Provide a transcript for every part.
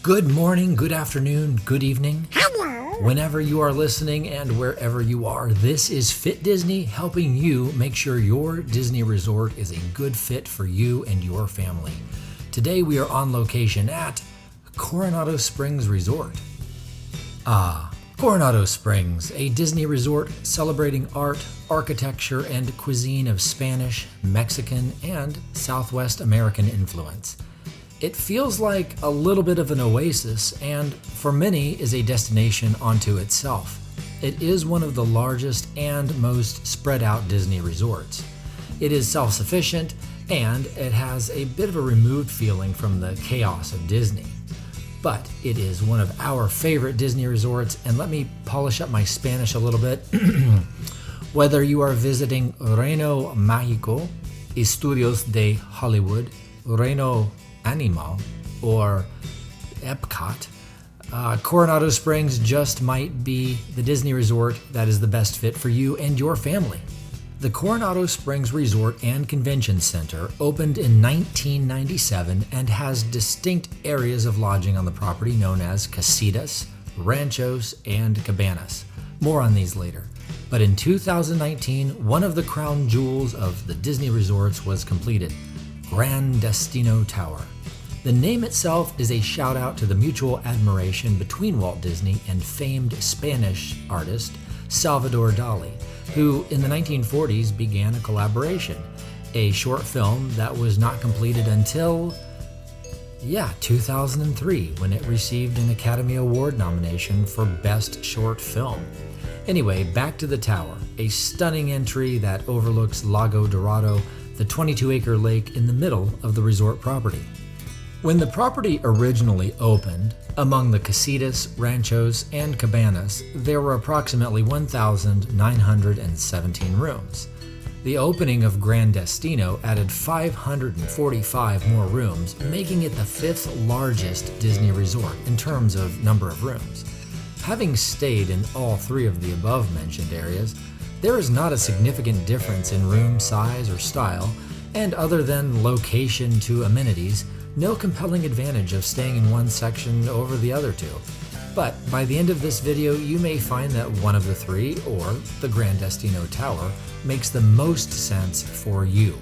Good morning, good afternoon, good evening. Hello. Whenever you are listening and wherever you are, this is Fit Disney helping you make sure your Disney resort is a good fit for you and your family. Today we are on location at Coronado Springs Resort. Coronado Springs, a Disney resort celebrating art, architecture, and cuisine of Spanish, Mexican, and Southwest American influence. It feels like a little bit of an oasis and, for many, is a destination unto itself. It is one of the largest and most spread out Disney resorts. It is self-sufficient and it has a bit of a removed feeling from the chaos of Disney. But it is one of our favorite Disney resorts, and let me polish up my Spanish a little bit. Whether you are visiting Reino Mágico, Estudios de Hollywood, Reino Animal, or Epcot, Coronado Springs just might be the Disney resort that is the best fit for you and your family. The Coronado Springs Resort and Convention Center opened in 1997 and has distinct areas of lodging on the property known as casitas, ranchos, and cabanas. More on these later. But in 2019, one of the crown jewels of the Disney resorts was completed, Gran Destino Tower. The name itself is a shout out to the mutual admiration between Walt Disney and famed Spanish artist Salvador Dali, who in the 1940s began a collaboration, a short film that was not completed until 2003, when it received an Academy Award nomination for Best Short Film. Anyway, back to the tower, a stunning entry that overlooks Lago Dorado, the 22-acre lake in the middle of the resort property. When the property originally opened, among the casitas, ranchos, and cabanas, there were approximately 1,917 rooms. The opening of Gran Destino added 545 more rooms, making it the fifth largest Disney resort in terms of number of rooms. Having stayed in all three of the above-mentioned areas, there is not a significant difference in room size or style, and other than location to amenities, no compelling advantage of staying in one section over the other two. But by the end of this video, you may find that one of the three, or the Gran Destino Tower, makes the most sense for you.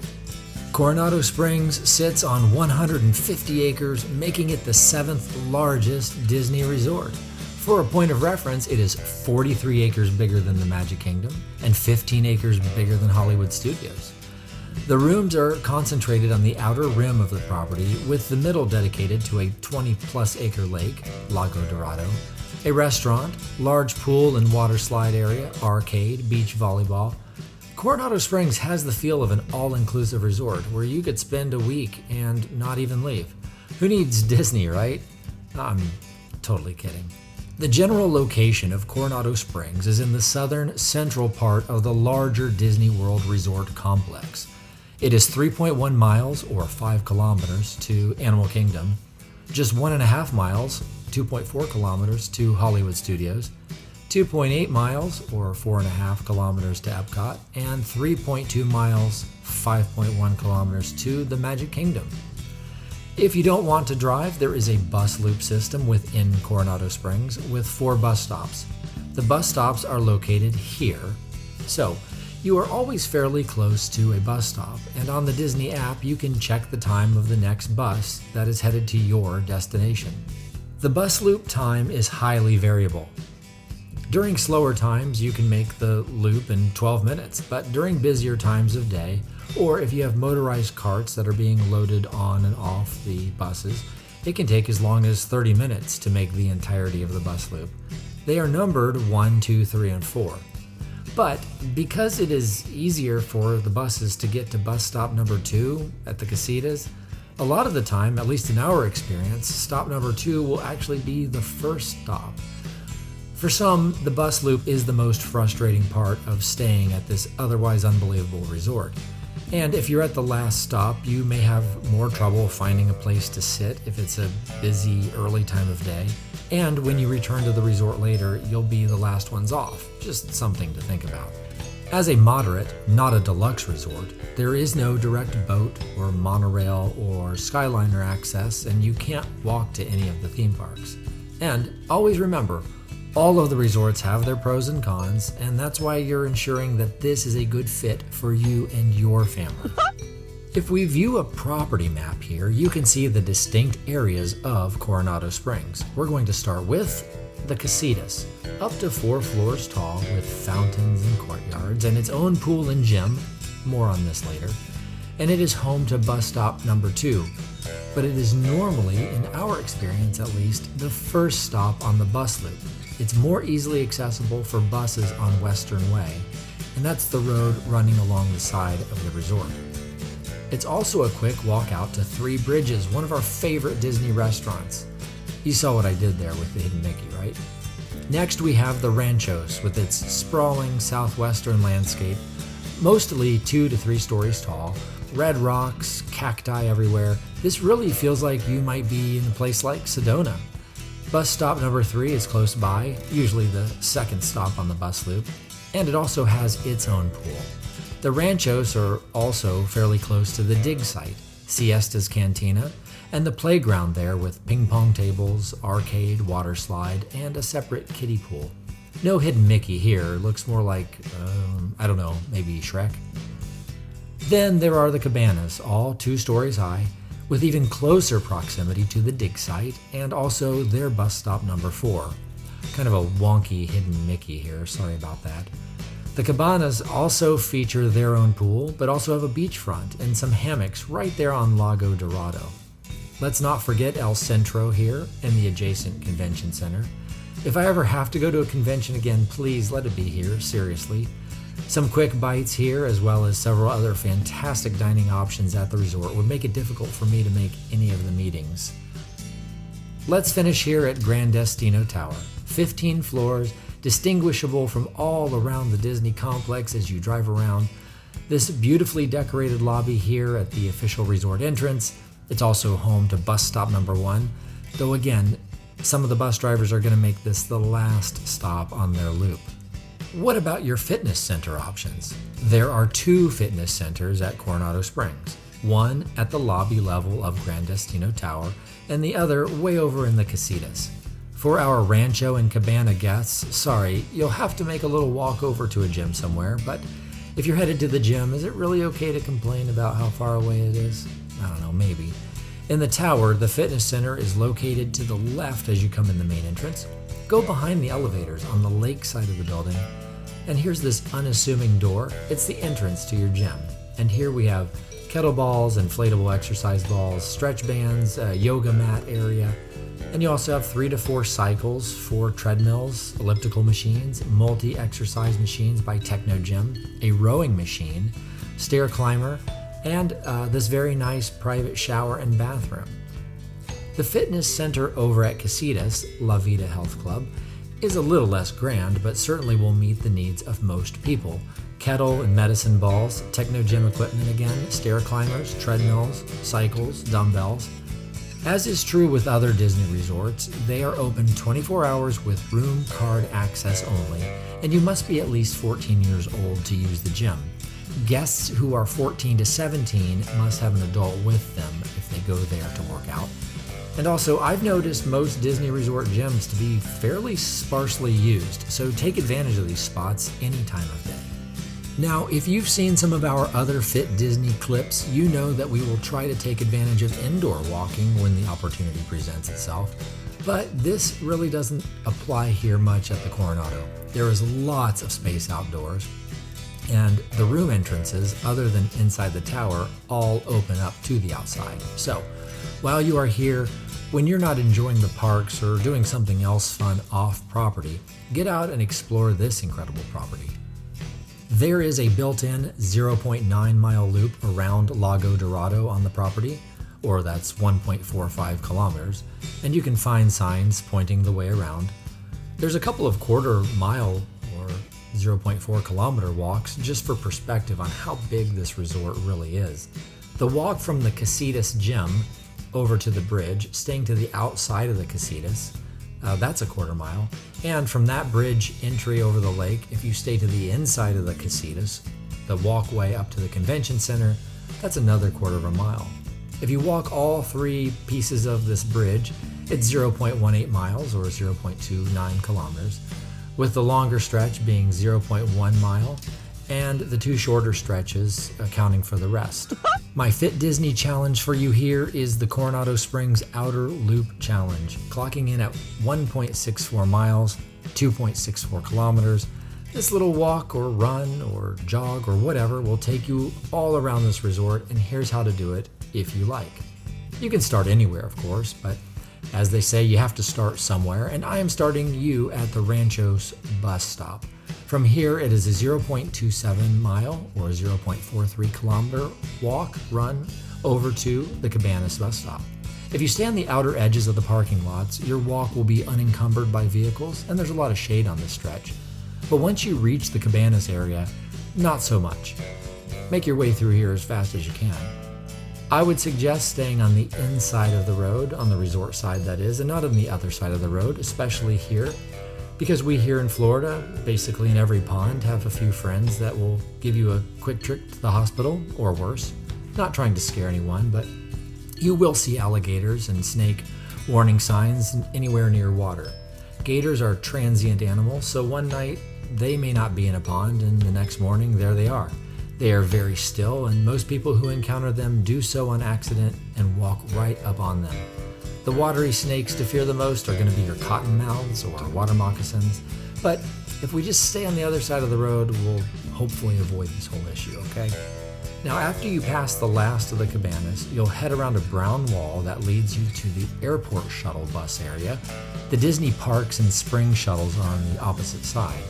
Coronado Springs sits on 150 acres, making it the seventh largest Disney resort. For a point of reference, it is 43 acres bigger than the Magic Kingdom and 15 acres bigger than Hollywood Studios. The rooms are concentrated on the outer rim of the property, with the middle dedicated to a 20-plus acre lake, Lago Dorado, a restaurant, large pool and water slide area, arcade, beach volleyball. Coronado Springs has the feel of an all-inclusive resort where you could spend a week and not even leave. Who needs Disney, right? I'm totally kidding. The general location of Coronado Springs is in the southern central part of the larger Disney World Resort complex. It is 3.1 miles, or 5 kilometers, to Animal Kingdom, just 1.5 miles, 2.4 kilometers, to Hollywood Studios, 2.8 miles, or 4.5 kilometers, to Epcot, and 3.2 miles, 5.1 kilometers, to the Magic Kingdom. If you don't want to drive, there is a bus loop system within Coronado Springs with 4 bus stops. The bus stops are located here, so you are always fairly close to a bus stop, and on the Disney app you can check the time of the next bus that is headed to your destination. The bus loop time is highly variable. During slower times you can make the loop in 12 minutes, but during busier times of day, or if you have motorized carts that are being loaded on and off the buses, it can take as long as 30 minutes to make the entirety of the bus loop. They are numbered 1, 2, 3, and 4. But because it is easier for the buses to get to bus stop number 2 at the casitas, a lot of the time, at least in our experience, stop number 2 will actually be the first stop. For some, the bus loop is the most frustrating part of staying at this otherwise unbelievable resort. And if you're at the last stop, you may have more trouble finding a place to sit if it's a busy early time of day. And when you return to the resort later, you'll be the last ones off. Just something to think about. As a moderate, not a deluxe resort, there is no direct boat or monorail or Skyliner access, and you can't walk to any of the theme parks. And always remember, all of the resorts have their pros and cons, and that's why you're ensuring that this is a good fit for you and your family. If we view a property map here, you can see the distinct areas of Coronado Springs. We're going to start with the Casitas, up to 4 floors tall with fountains and courtyards and its own pool and gym. More on this later. And it is home to bus stop number 2, but it is normally, in our experience at least, the first stop on the bus loop. It's more easily accessible for buses on Western Way, and that's the road running along the side of the resort. It's also a quick walk out to Three Bridges, one of our favorite Disney restaurants. You saw what I did there with the Hidden Mickey, right? Next we have the Ranchos with its sprawling southwestern landscape, mostly 2 to 3 stories tall, red rocks, cacti everywhere. This really feels like you might be in a place like Sedona. Bus stop number 3 is close by, usually the second stop on the bus loop, and it also has its own pool. The Ranchos are also fairly close to the dig site, Siesta's Cantina, and the playground there with ping pong tables, arcade, water slide, and a separate kiddie pool. No Hidden Mickey here, looks more like, I don't know, maybe Shrek. Then there are the cabanas, all 2 stories high, with even closer proximity to the dig site, and also their bus stop number 4. Kind of a wonky Hidden Mickey here, sorry about that. The cabanas also feature their own pool, but also have a beachfront and some hammocks right there on Lago Dorado. Let's not forget El Centro here and the adjacent convention center. If I ever have to go to a convention again, please let it be here, seriously. Some quick bites here, as well as several other fantastic dining options at the resort, would make it difficult for me to make any of the meetings. Let's finish here at Gran Destino Tower. 15 floors, distinguishable from all around the Disney complex as you drive around. This beautifully decorated lobby here at the official resort entrance. It's also home to bus stop number 1, though again, some of the bus drivers are going to make this the last stop on their loop. What about your fitness center options? There are 2 fitness centers at Coronado Springs, one at the lobby level of Gran Destino Tower, and the other way over in the Casitas. For our Rancho and Cabana guests, sorry, you'll have to make a little walk over to a gym somewhere, but if you're headed to the gym, is it really okay to complain about how far away it is? I don't know, maybe. In the tower, the fitness center is located to the left as you come in the main entrance. Go behind the elevators on the lake side of the building, and here's this unassuming door. It's the entrance to your gym. And here we have kettlebells, inflatable exercise balls, stretch bands, a yoga mat area, and you also have 3 to 4 cycles, 4 treadmills, elliptical machines, multi-exercise machines by Techno Gym, a rowing machine, stair climber, and this very nice private shower and bathroom. The fitness center over at Casitas, La Vida Health Club, is a little less grand, but certainly will meet the needs of most people. Kettle and medicine balls, Techno Gym equipment again, stair climbers, treadmills, cycles, dumbbells. As is true with other Disney resorts, they are open 24 hours with room card access only, and you must be at least 14 years old to use the gym. Guests who are 14 to 17 must have an adult with them if they go there to work out. And also, I've noticed most Disney resort gyms to be fairly sparsely used, so take advantage of these spots any time of day. Now, if you've seen some of our other Fit Disney clips, you know that we will try to take advantage of indoor walking when the opportunity presents itself. But this really doesn't apply here much at the Coronado. There is lots of space outdoors, and the room entrances, other than inside the tower, all open up to the outside. So, while you are here, when you're not enjoying the parks or doing something else fun off-property, get out and explore this incredible property. There is a built-in 0.9-mile loop around Lago Dorado on the property, or that's 1.45 kilometers, and you can find signs pointing the way around. There's a couple of quarter-mile or 0.4 kilometer walks just for perspective on how big this resort really is. The walk from the Casitas Gym over to the bridge, staying to the outside of the Casitas, That's a quarter mile. And from that bridge entry over the lake, if you stay to the inside of the casitas, the walkway up to the convention center, that's another quarter of a mile. If you walk all three pieces of this bridge, it's 0.18 miles or 0.29 kilometers, with the longer stretch being 0.1 mile and the two shorter stretches accounting for the rest. My Fit Disney challenge for you here is the Coronado Springs Outer Loop Challenge, clocking in at 1.64 miles, 2.64 kilometers. This little walk or run or jog or whatever will take you all around this resort, and here's how to do it if you like. You can start anywhere, of course, but as they say, you have to start somewhere, and I am starting you at the Ranchos bus stop. From here, it is a 0.27 mile or 0.43 kilometer walk, run over to the Cabanas bus stop. If you stay on the outer edges of the parking lots, your walk will be unencumbered by vehicles, and there's a lot of shade on this stretch. But once you reach the Cabanas area, not so much. Make your way through here as fast as you can. I would suggest staying on the inside of the road, on the resort side that is, and not on the other side of the road, especially here. Because we here in Florida, basically in every pond, have a few friends that will give you a quick trip to the hospital, or worse. Not trying to scare anyone, but you will see alligators and snake warning signs anywhere near water. Gators are transient animals, so one night they may not be in a pond, and the next morning there they are. They are very still, and most people who encounter them do so on accident and walk right up on them. The watery snakes to fear the most are going to be your cottonmouths or water moccasins, but if we just stay on the other side of the road, we'll hopefully avoid this whole issue, okay? Now, after you pass the last of the cabanas, you'll head around a brown wall that leads you to the airport shuttle bus area. The Disney parks and spring shuttles are on the opposite side.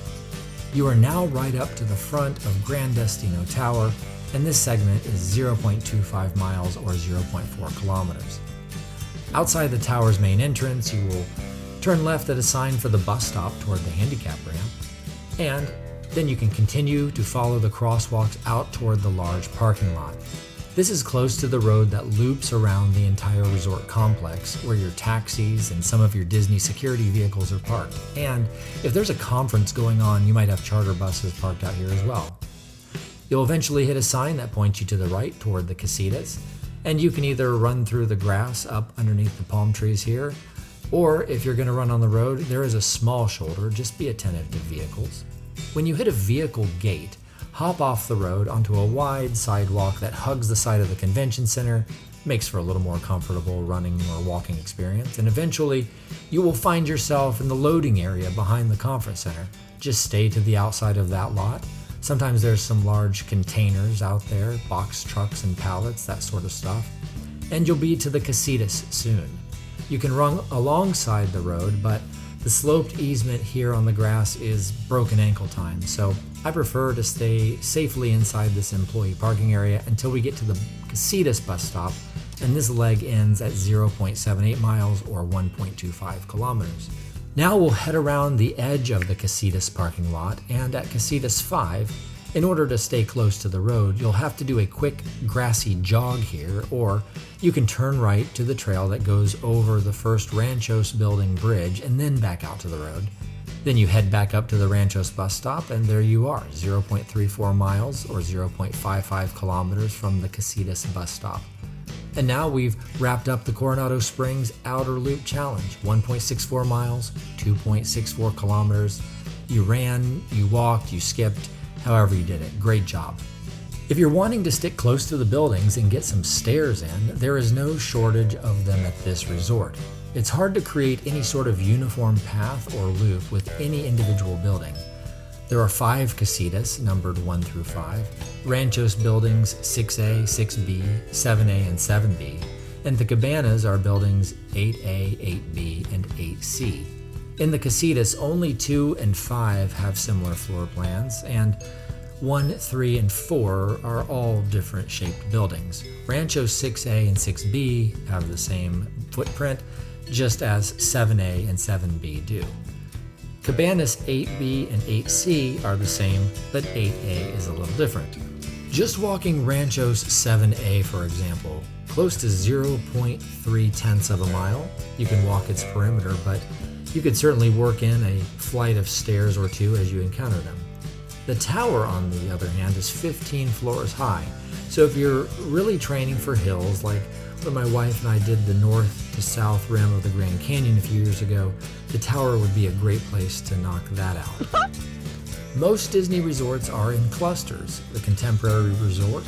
You are now right up to the front of Grand Destino Tower, and this segment is 0.25 miles or 0.4 kilometers. Outside the tower's main entrance, you will turn left at a sign for the bus stop toward the handicap ramp, and then you can continue to follow the crosswalks out toward the large parking lot. This is close to the road that loops around the entire resort complex, where your taxis and some of your Disney security vehicles are parked. And if there's a conference going on, you might have charter buses parked out here as well. You'll eventually hit a sign that points you to the right toward the casitas, and you can either run through the grass up underneath the palm trees here, or if you're going to run on the road, there is a small shoulder. Just be attentive to vehicles. When you hit a vehicle gate, hop off the road onto a wide sidewalk that hugs the side of the convention center, makes for a little more comfortable running or walking experience, and eventually you will find yourself in the loading area behind the conference center. Just stay to the outside of that lot. Sometimes there's some large containers out there, box trucks and pallets, that sort of stuff, and you'll be to the casitas soon. You can run alongside the road, but the sloped easement here on the grass is broken ankle time, so I prefer to stay safely inside this employee parking area until we get to the Casitas bus stop, and this leg ends at 0.78 miles or 1.25 kilometers. Now we'll head around the edge of the Casitas parking lot, and at Casitas 5, in order to stay close to the road, you'll have to do a quick grassy jog here, or you can turn right to the trail that goes over the first Ranchos building bridge and then back out to the road. Then you head back up to the Ranchos bus stop, and there you are, 0.34 miles or 0.55 kilometers from the Casitas bus stop. And now we've wrapped up the Coronado Springs Outer Loop Challenge, 1.64 miles, 2.64 kilometers. You ran, you walked, you skipped, however you did it. Great job. If you're wanting to stick close to the buildings and get some stairs in, there is no shortage of them at this resort. It's hard to create any sort of uniform path or loop with any individual building. There are 5 casitas, numbered 1 through 5, Ranchos buildings 6A, 6B, 7A, and 7B, and the cabanas are buildings 8A, 8B, and 8C. In the casitas, only 2 and 5 have similar floor plans, and 1, 3, and 4 are all different shaped buildings. Ranchos 6A and 6B have the same footprint, just as 7A and 7B do. Cabanas 8B and 8C are the same, but 8A is a little different. Just walking Ranchos 7A, for example, close to 0.3 tenths of a mile, you can walk its perimeter, but You could certainly work in a flight of stairs or two as you encounter them. The tower, on the other hand, is 15 floors high, so if you're really training for hills, like when my wife and I did the north to south rim of the Grand Canyon a few years ago, the tower would be a great place to knock that out. Most Disney resorts are in clusters: the Contemporary Resort,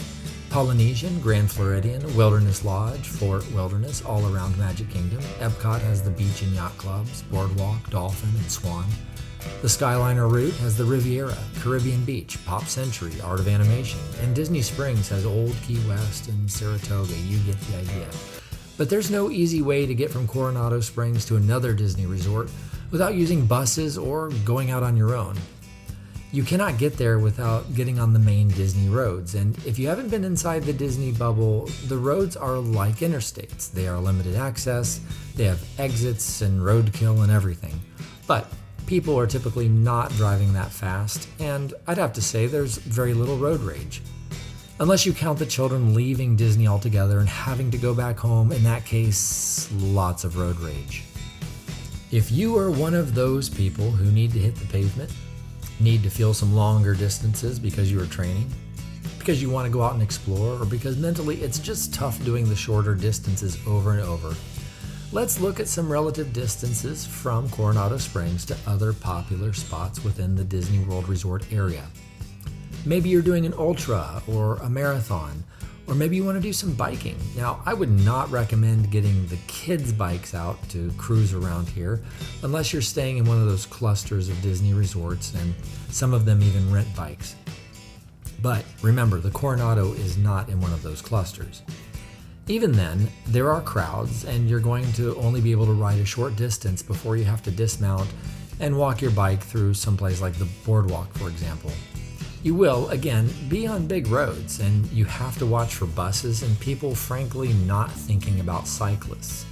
Polynesian, Grand Floridian, Wilderness Lodge, Fort Wilderness, all around Magic Kingdom. Epcot has the beach and yacht clubs, Boardwalk, Dolphin, and Swan. The Skyliner route has the Riviera, Caribbean Beach, Pop Century, Art of Animation, and Disney Springs has Old Key West and Saratoga. You get the idea. But there's no easy way to get from Coronado Springs to another Disney resort without using buses or going out on your own. You cannot get there without getting on the main Disney roads, and if you haven't been inside the Disney bubble, the roads are like interstates. They are limited access, they have exits and roadkill and everything. But people are typically not driving that fast, and I'd have to say there's very little road rage. Unless you count the children leaving Disney altogether and having to go back home, in that case, lots of road rage. If you are one of those people who need to hit the pavement, need to feel some longer distances because you are training, because you want to go out and explore, or because mentally it's just tough doing the shorter distances over and over, let's look at some relative distances from Coronado Springs to other popular spots within the Disney World Resort area. Maybe you're doing an ultra or a marathon, or maybe you want to do some biking. Now, I would not recommend getting the kids' bikes out to cruise around here unless you're staying in one of those clusters of Disney resorts, and some of them even rent bikes. But remember, the Coronado is not in one of those clusters. Even then, there are crowds, and you're going to only be able to ride a short distance before you have to dismount and walk your bike through someplace like the boardwalk, for example. You will, again, be on big roads, and you have to watch for buses and people frankly not thinking about cyclists.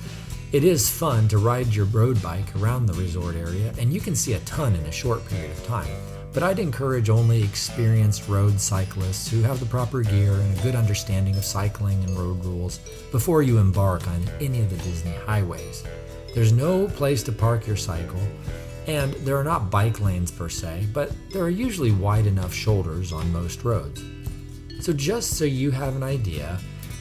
It is fun to ride your road bike around the resort area, and you can see a ton in a short period of time. But I'd encourage only experienced road cyclists who have the proper gear and a good understanding of cycling and road rules before you embark on any of the Disney highways. There's no place to park your cycle, and there are not bike lanes per se, but there are usually wide enough shoulders on most roads. So just so you have an idea,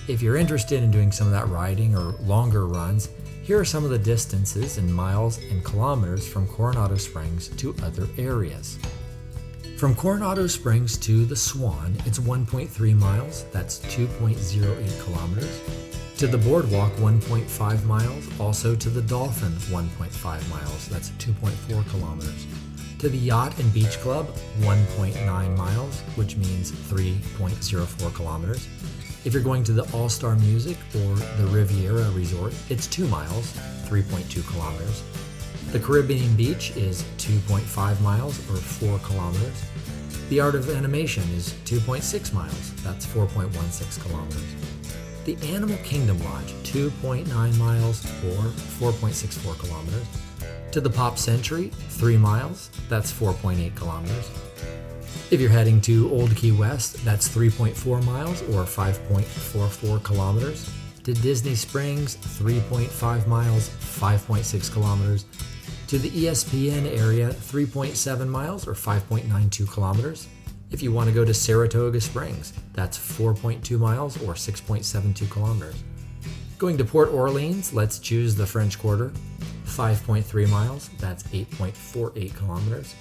if you're interested in doing some of that riding or longer runs, here are some of the distances in miles and kilometers from Coronado Springs to other areas. From Coronado Springs to the Swan, it's 1.3 miles, that's 2.08 kilometers. To the Boardwalk, 1.5 miles. Also to the Dolphin, 1.5 miles, that's 2.4 kilometers. To the Yacht and Beach Club, 1.9 miles, which means 3.04 kilometers. If you're going to the All-Star Music or the Riviera Resort, it's 2 miles, 3.2 kilometers. The Caribbean Beach is 2.5 miles, or 4 kilometers. The Art of Animation is 2.6 miles, that's 4.16 kilometers. The Animal Kingdom Lodge, 2.9 miles, or 4.64 kilometers. To the Pop Century, 3 miles, that's 4.8 kilometers. If you're heading to Old Key West, that's 3.4 miles, or 5.44 kilometers. To Disney Springs, 3.5 miles, 5.6 kilometers. To the ESPN area, 3.7 miles, or 5.92 kilometers. If you want to go to Saratoga Springs, that's 4.2 miles, or 6.72 kilometers. Going to Port Orleans, let's choose the French Quarter, 5.3 miles, that's 8.48 kilometers.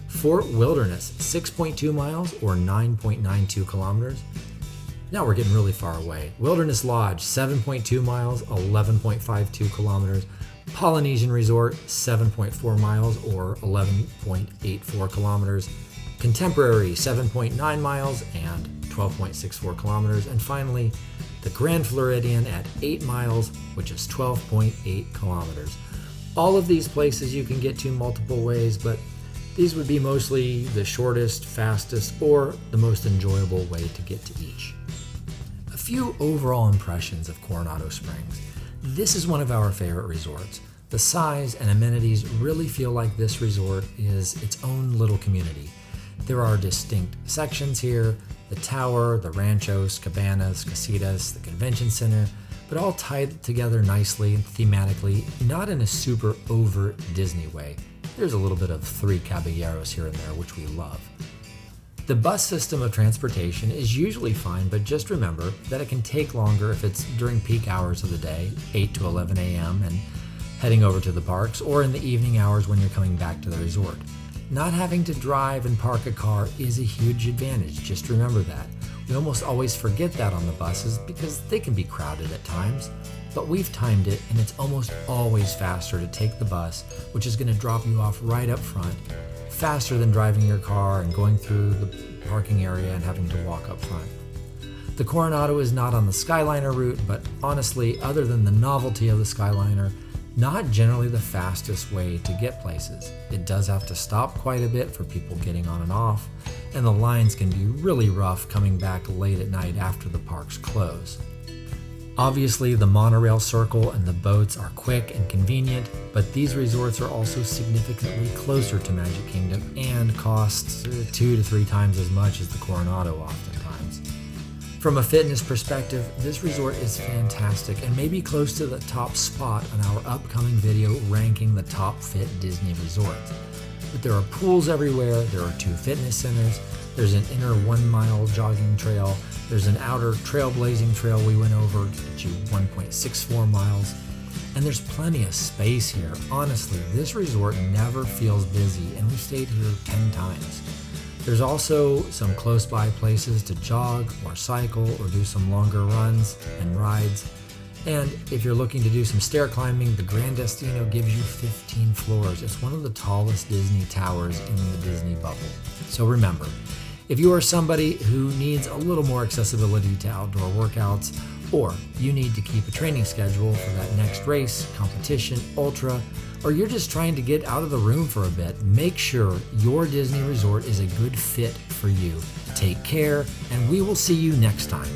Fort Wilderness, 6.2 miles, or 9.92 kilometers. Now we're getting really far away. Wilderness Lodge, 7.2 miles, 11.52 kilometers. Polynesian Resort, 7.4 miles, or 11.84 kilometers. Contemporary, 7.9 miles and 12.64 kilometers. And finally, the Grand Floridian at 8 miles, which is 12.8 kilometers. All of these places you can get to multiple ways, but these would be mostly the shortest, fastest, or the most enjoyable way to get to each. A few overall impressions of Coronado Springs. This is one of our favorite resorts. The size and amenities really feel like this resort is its own little community. There are distinct sections here: the tower, the ranchos, cabanas, casitas, the convention center, but all tied together nicely and thematically, not in a super over Disney way. There's a little bit of Three Caballeros here and there, which we love. The bus system of transportation is usually fine, but just remember that it can take longer if it's during peak hours of the day, 8 to 11 a.m., and heading over to the parks, or in the evening hours when you're coming back to the resort. Not having to drive and park a car is a huge advantage, just remember that. We almost always forget that on the buses because they can be crowded at times, but we've timed it and it's almost always faster to take the bus, which is going to drop you off right up front, faster than driving your car and going through the parking area and having to walk up front. The Coronado is not on the Skyliner route, but honestly, other than the novelty of the Skyliner, not generally the fastest way to get places. It does have to stop quite a bit for people getting on and off, and the lines can be really rough coming back late at night after the parks close. Obviously, the monorail circle and the boats are quick and convenient, but these resorts are also significantly closer to Magic Kingdom and cost 2 to 3 times as much as the Coronado oftentimes. From a fitness perspective, this resort is fantastic and may be close to the top spot on our upcoming video ranking the top fit Disney resorts. But there are pools everywhere, there are 2 fitness centers, there's an inner 1-mile jogging trail, there's an outer trailblazing trail we went over to get you 1.64 miles, and there's plenty of space here. Honestly, this resort never feels busy, and we stayed here 10 times. There's also some close by places to jog or cycle or do some longer runs and rides. And if you're looking to do some stair climbing, the Gran Destino gives you 15 floors. It's one of the tallest Disney towers in the Disney bubble. So remember, if you are somebody who needs a little more accessibility to outdoor workouts, or you need to keep a training schedule for that next race, competition, ultra, or you're just trying to get out of the room for a bit, make sure your Disney resort is a good fit for you. Take care, and we will see you next time.